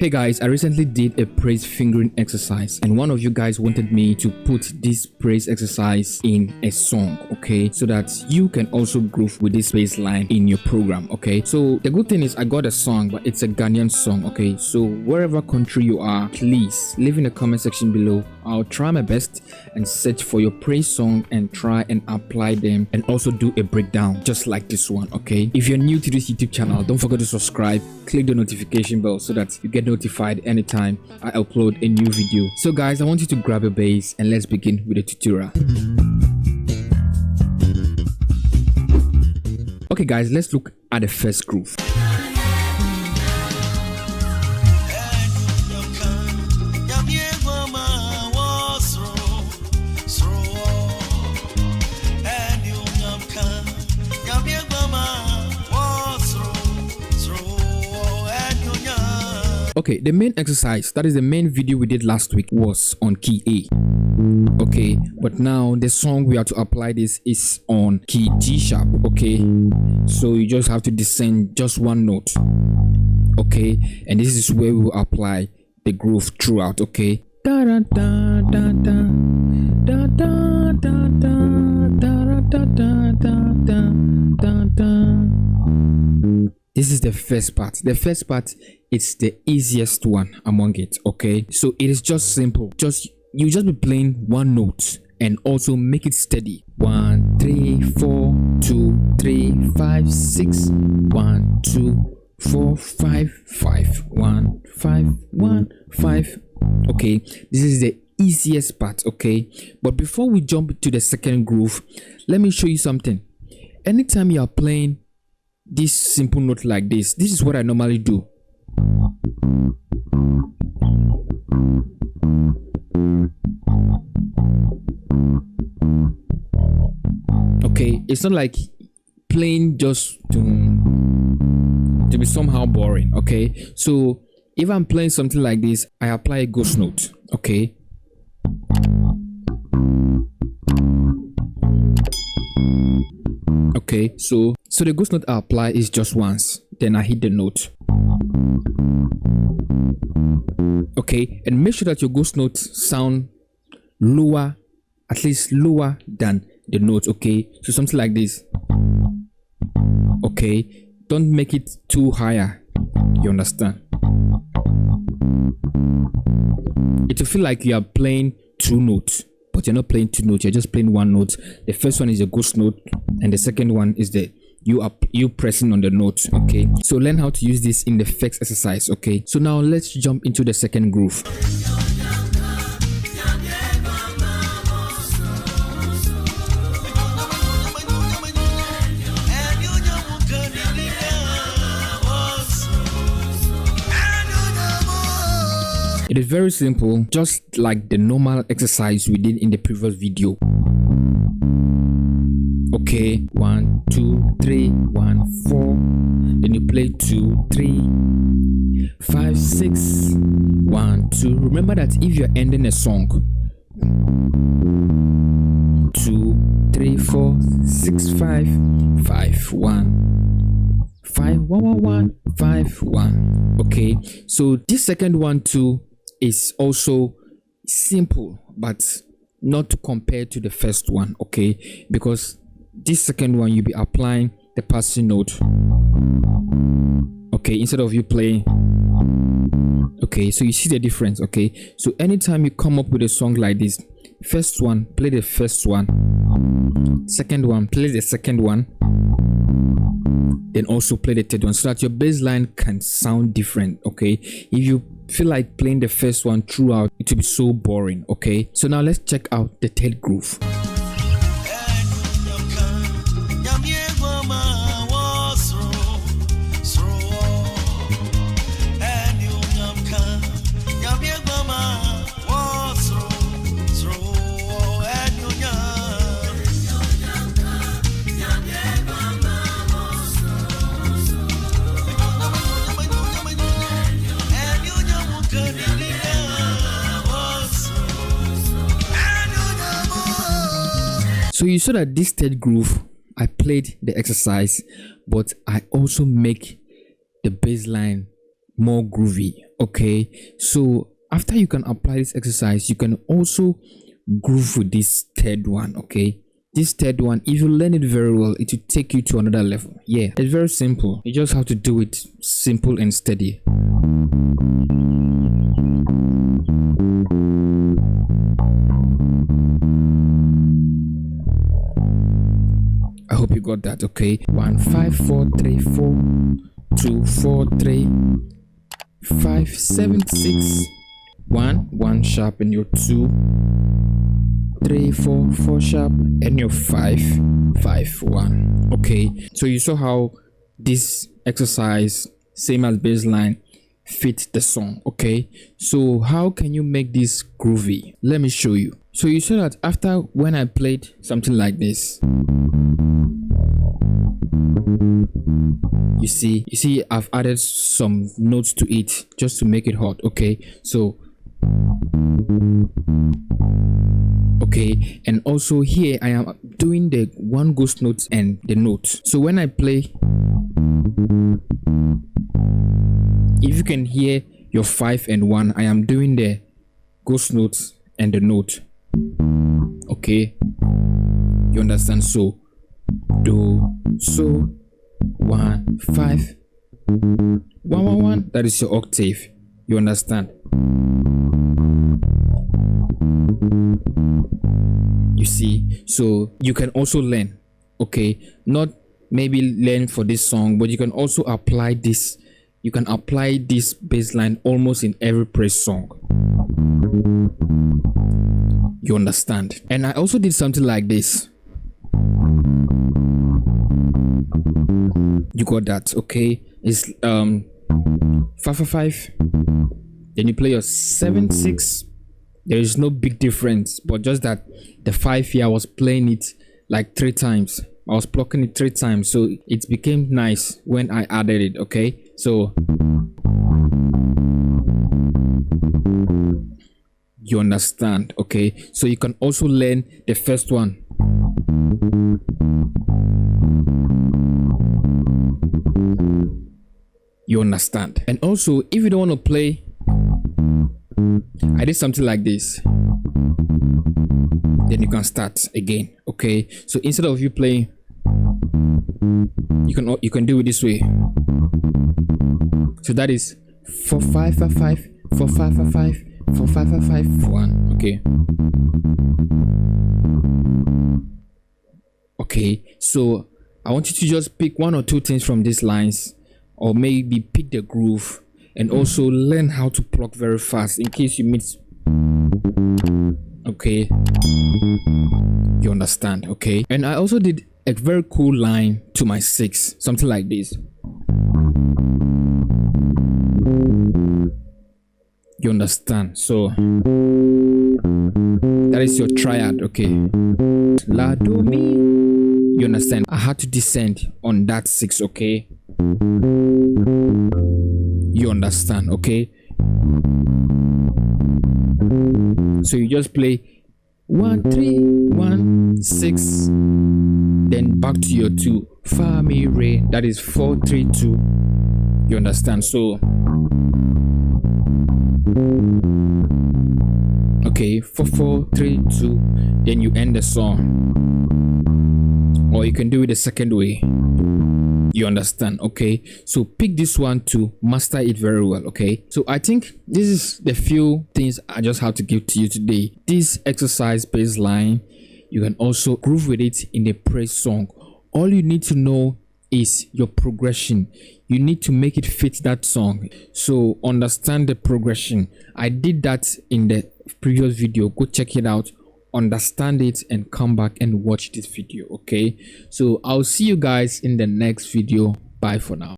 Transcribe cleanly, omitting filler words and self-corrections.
Hey guys, I recently did a praise fingering exercise and one of you guys wanted me to put this praise exercise in a song, okay, so that you can also groove with this bass line in your program, okay. So the good thing is I got a song, but it's a Ghanaian song, okay. So wherever country you are, please leave in the comment section below. I'll try my best and search for your praise song and try and apply them and also do a breakdown just like this one, okay. If you're new to this YouTube channel, don't forget to subscribe, click the notification bell so that you get notified anytime I upload a new video. So guys, I want you to grab a bass and let's begin with the tutorial. Okay guys, let's look at the first groove. Okay, the main exercise, that is the main video we did last week, was on key A. Okay, but now the song we have to apply this is on key G sharp. Okay, so you just have to descend just one note. Okay, and this is where we will apply the groove throughout. Okay, da da da da da da da da da da da da da. This is the first part. The first part is the easiest one among it, okay? So it is just simple. You just be playing one note and also make it steady. 1 3 4 2 3 5 6 1 2 4 5 5 1 5 1 5. Okay, this is the easiest part, okay? But before we jump to the second groove, let me show you something. Anytime you are playing this simple note like this is what I normally do. Okay, it's not like playing just to be somehow boring. Okay, so if I'm playing something like this, I apply a ghost note. Okay, okay, so the ghost note I apply is just once, then I hit the note. Okay, and make sure that your ghost notes sound lower, at least lower than the note. Okay, so something like this. Okay, don't make it too higher, you understand? It will feel like you are playing two notes, but you're not playing two notes, you're just playing one note. The first one is a ghost note and the second one is the you pressing on the note. Okay, so learn how to use this in the first exercise. Okay, so now let's jump into the second groove. It is very simple, just like the normal exercise we did in the previous video. Okay, 1 2 3 1 4, then you play 2 3 5 6 1 2. Remember that if you're ending a song, 2 3 4 6 5 5 1 5 1 1 1 5 1. Okay, so this second one too is also simple, but not compared to the first one. Okay, because this second one you'll be applying the passing note. Okay, instead of you playing. Okay, so you see the difference. Okay, so anytime you come up with a song like this, first one, play the first one, second one, play the second one, then also play the third one, so that your bass line can sound different. Okay, if you feel like playing the first one throughout, it will be so boring. Okay, so now let's check out the third groove. So you saw that this third groove, I played the exercise, but I also make the bass line more groovy. Okay, so after you can apply this exercise, you can also groove with this third one. Okay, this third one, if you learn it very well, it will take you to another level. Yeah, it's very simple. You just have to do it simple and steady. I hope you got that. Okay, 1 5 4 3 4 2 4 3 5 7 6 1 sharp and your 2 3 4 4 sharp and your 5 5 1. Okay, so you saw how this exercise, same as baseline, fit the song. Okay, so how can you make this groovy? Let me show you. So you saw that after when I played something like this, you see I've added some notes to it just to make it hot. Okay, so okay, and also here I am doing the one ghost note and the note. So when I play, if you can hear your 5 and 1, I am doing the ghost notes and the note. Okay, you understand? So do, so 1 5 1 1 1, that is your octave. You understand? You see, so you can also learn. Okay, not maybe learn for this song, but you can also apply this. You can apply this baseline almost in every praise song. You understand? And I also did something like this. You got that? Okay, it's 5 5 5. Then you play your 7 6. There is no big difference, but just that the 5 here I was playing it like 3 times. I was plucking it 3 times, so it became nice when I added it. Okay, so you understand? Okay, so you can also learn the first one. You understand? And also, if you don't want to play, I did something like this. Then you can start again. Okay, so instead of you playing, you can do it this way. So that is 4 5 5 5 4 5 5 5 4 5 5 5 1. Okay. Okay, so I want you to just pick 1 or 2 things from these lines, or maybe pick the groove, and also learn how to pluck very fast in case you miss. Okay, you understand? Okay, and I also did a very cool line to my 6, something like this. You understand? So that is your triad. Okay, la do mi. You understand? I had to descend on that 6. Okay, you understand? Okay, so you just play 1 3 1 6, then back to your 2, fa mi re, that is 4 3 2. You understand? So okay, 4 4 3 2, then you end the song, or you can do it the second way. You understand? Okay, so pick this one to master it very well. Okay, so I think this is the few things I just have to give to you today. This exercise baseline, you can also groove with it in the praise song. All you need to know is your progression. You need to make it fit that song. So understand the progression. I did that in the previous video. Go check it out, understand it, and come back and watch this video. Okay, so I'll see you guys in the next video. Bye for now.